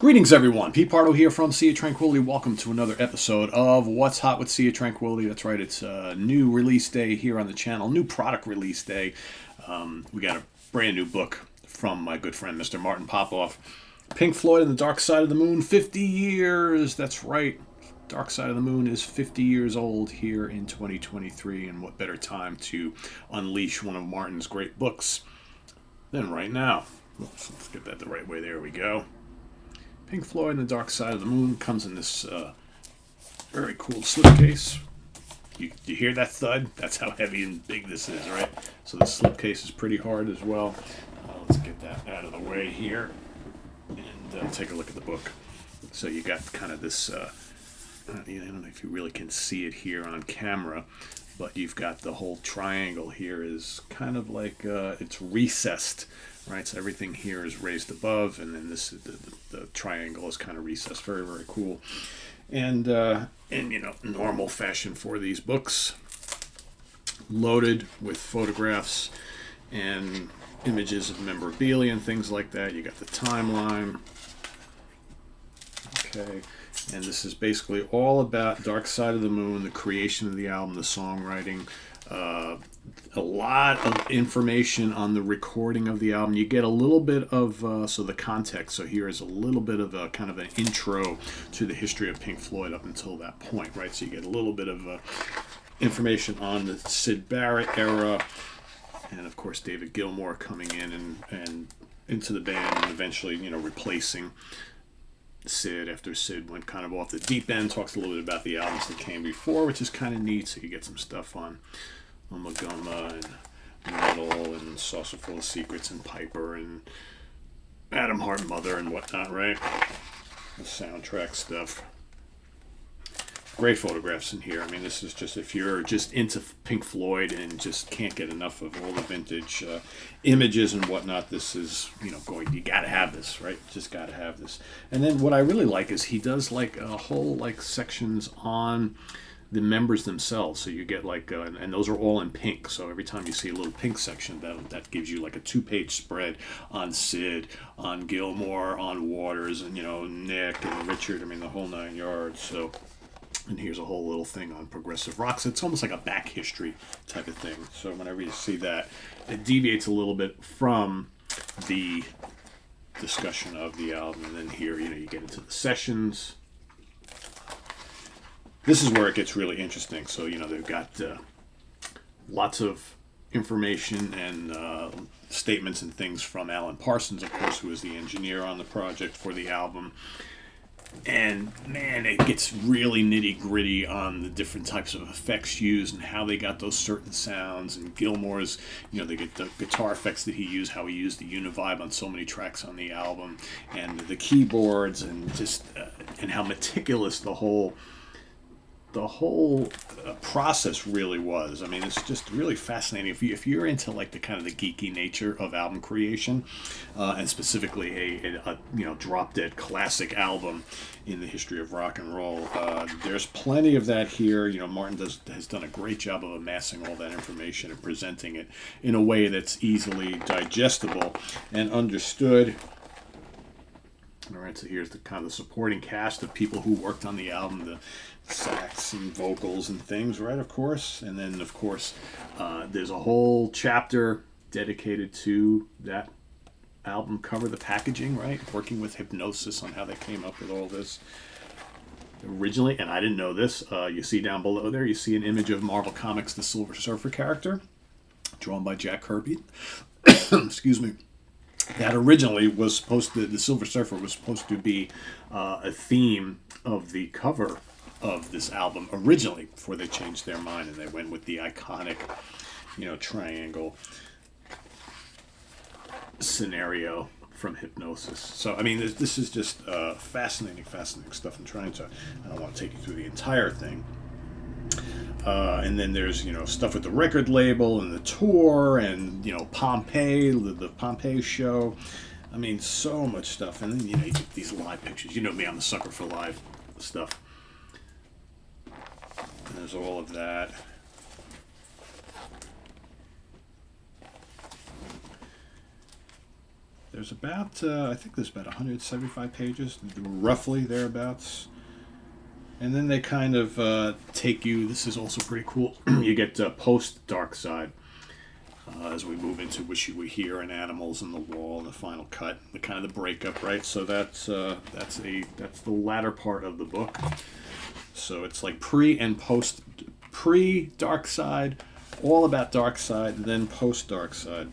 Greetings, everyone. Pete Pardo here from Sea of Tranquility. Welcome to another episode of What's Hot with Sea of Tranquility. That's right, it's a new release day here on the channel, new product release day. We got a brand new book from my good friend, Mr. Martin Popoff. Pink Floyd and the Dark Side of the Moon, 50 years. That's right. Dark Side of the Moon is 50 years old here in 2023, and what better time to unleash one of Martin's great books than right now. Let's get that the right way. There we go. Pink Floyd and the Dark Side of the Moon comes in this very cool slipcase. You hear that thud? That's how heavy and big this is, right? So the slipcase is pretty hard as well. Let's get that out of the way here and take a look at the book. So you got kind of this, I don't know if you really can see it here on camera, but you've got the whole triangle here is kind of like it's recessed, right? So everything here is raised above, and then this the triangle is kind of recessed. Very, very cool. And normal fashion for these books, loaded with photographs and images of memorabilia and things like that. You got the timeline. Okay. And this is basically all about Dark Side of the Moon, the creation of the album, the songwriting, a lot of information on the recording of the album. You get a little bit of the context. So here is a little bit of a kind of an intro to the history of Pink Floyd up until that point, right? So you get a little bit of information on the Syd Barrett era, and of course David Gilmour coming in and into the band, and eventually replacing Syd after Syd went kind of off the deep end. Talks a little bit about the albums that came before, which is kind of neat. So you get some stuff on Ummagumma and Metal and Saucer Full of Secrets and Piper and Atom Heart Mother and whatnot, right? The soundtrack stuff. Great photographs in here. I mean, this is just, if you're just into Pink Floyd and just can't get enough of all the vintage images and whatnot, this is, you gotta have this, right? Just gotta have this. And then what I really like is he does like a whole sections on the members themselves. So you get and those are all in pink. So every time you see a little pink section, that gives you like a 2-page spread on Syd, on Gilmour, on Waters, and Nick and Richard. I mean, the whole 9 yards. So. And here's a whole little thing on progressive rock. So it's almost like a back history type of thing. So whenever you see that, it deviates a little bit from the discussion of the album. And then here, you get into the sessions. This is where it gets really interesting. So, they've got lots of information and statements and things from Alan Parsons, of course, who was the engineer on the project for the album. And man, it gets really nitty gritty on the different types of effects used and how they got those certain sounds. And Gilmour's, they get the guitar effects that he used, how he used the Univibe on so many tracks on the album, and the keyboards, and just and how meticulous the whole process really was. I mean, it's just really fascinating. If you're into the kind of the geeky nature of album creation, and specifically a drop dead classic album in the history of rock and roll, there's plenty of that here. Martin has done a great job of amassing all that information and presenting it in a way that's easily digestible and understood. All right, so here's the kind of the supporting cast of people who worked on the album, the sax and vocals and things, right, of course. And then, of course, there's a whole chapter dedicated to that album cover, the packaging, right? Working with Hypnosis on how they came up with all this originally. And I didn't know this. You see down below there, you see an image of Marvel Comics, the Silver Surfer character, drawn by Jack Kirby. Excuse me. That originally was the Silver Surfer was supposed to be a theme of the cover of this album originally, before they changed their mind and they went with the iconic, triangle scenario from Hypnosis. So, I mean, this is just fascinating stuff. I don't want to take you through the entire thing. And then there's, stuff with the record label and the tour and, Pompeii, the Pompeii show. I mean, so much stuff. And then, you get these live pictures. You know me, I'm a sucker for live stuff. And there's all of that. there's about, I think there's about 175 pages, roughly thereabouts. And then they kind of take you, this is also pretty cool, you get post Dark Side. As we move into Wish You Were Here and Animals and the Wall and the final cut, the kind of the breakup, right? So that's the latter part of the book. So it's like pre and post, pre Dark Side, all about Dark Side, then post Dark Side.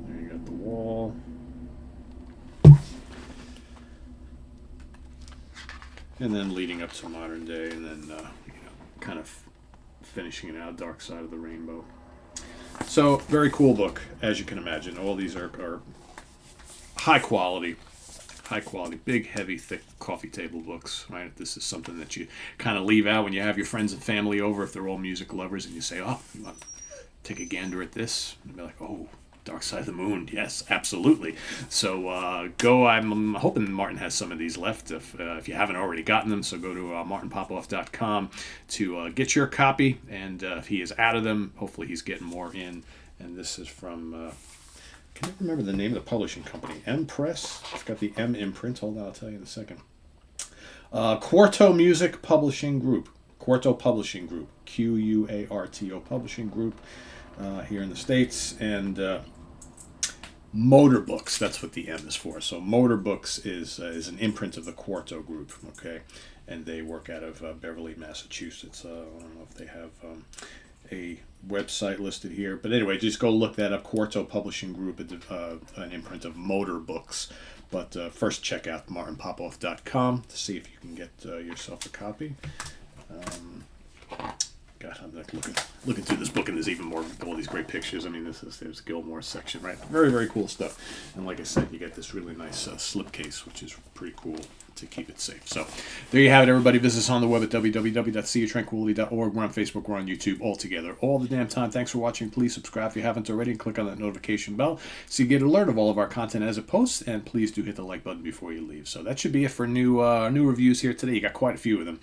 There you got the wall. And then leading up to modern day, and then kind of finishing it out, Dark Side of the Rainbow. So, very cool book, as you can imagine. All these are high quality, big, heavy, thick coffee table books, right? This is something that you kind of leave out when you have your friends and family over, if they're all music lovers, and you say, oh, you want to take a gander at this? And they'll be like, oh, Dark Side of the Moon, yes, absolutely. So go. I'm hoping Martin has some of these left. If you haven't already gotten them, so go to martinpopoff.com to get your copy. And if he is out of them, hopefully he's getting more in. And this is from. Can you remember the name of the publishing company? M Press. It's got the M imprint. Hold on, I'll tell you in a second. Quarto Music Publishing Group. Quarto Publishing Group. QUARTO Publishing Group here in the States. And Motor Books, that's what the M is for. So Motor Books is an imprint of the Quarto Group, okay? And they work out of Beverly, Massachusetts. I don't know if they have a website listed here. But anyway, just go look that up, Quarto Publishing Group, an imprint of Motor Books. But first check out martinpopoff.com to see if you can get yourself a copy. God, I'm like looking through this book, and there's even more, all these great pictures. I mean, there's Gilmore's section, right? Very, very cool stuff. And like I said, you get this really nice slipcase, which is pretty cool to keep it safe. So there you have it, everybody. Visit us on the web at www.seeyourtranquility.org. We're on Facebook. We're on YouTube. All together, all the damn time. Thanks for watching. Please subscribe if you haven't already, and click on that notification bell so you get alert of all of our content as it posts. And please do hit the like button before you leave. So that should be it for new reviews here today. You got quite a few of them.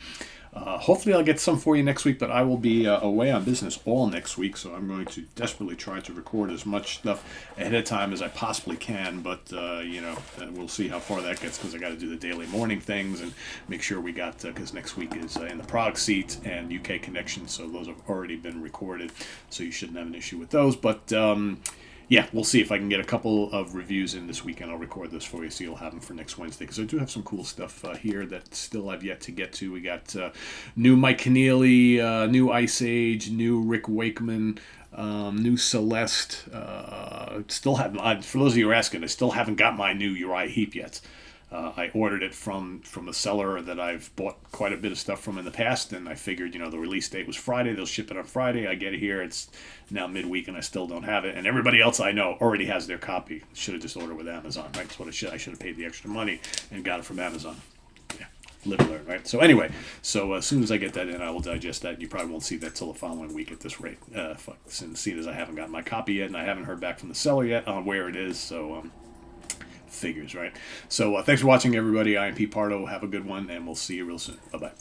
Hopefully I'll get some for you next week, but I will be away on business all next week, so I'm going to desperately try to record as much stuff ahead of time as I possibly can, but, we'll see how far that gets, because I got to do the daily morning things and make sure we got, because next week is in the Prague seat and UK connection, so those have already been recorded, so you shouldn't have an issue with those, but yeah, we'll see if I can get a couple of reviews in this weekend. I'll record those for you so you'll have them for next Wednesday, because I do have some cool stuff here that still I've yet to get to. We got new Mike Keneally, new Ice Age, new Rick Wakeman, new Celeste. Still haven't, for those of you who are asking, I still haven't got my new Uriah Heep yet. I ordered it from a seller that I've bought quite a bit of stuff from in the past, and I figured, the release date was Friday. They'll ship it on Friday. I get it here. It's now midweek, and I still don't have it. And everybody else I know already has their copy. Should have just ordered with Amazon, right? That's what I should have paid the extra money and got it from Amazon. Yeah, live and learn, right? So anyway, as soon as I get that in, I will digest that. You probably won't see that till the following week at this rate. Seeing as I haven't gotten my copy yet, and I haven't heard back from the seller yet on where it is, so figures, right? So thanks for watching, everybody. I am Pardo. Have a good one, and we'll see you real soon. Bye-bye.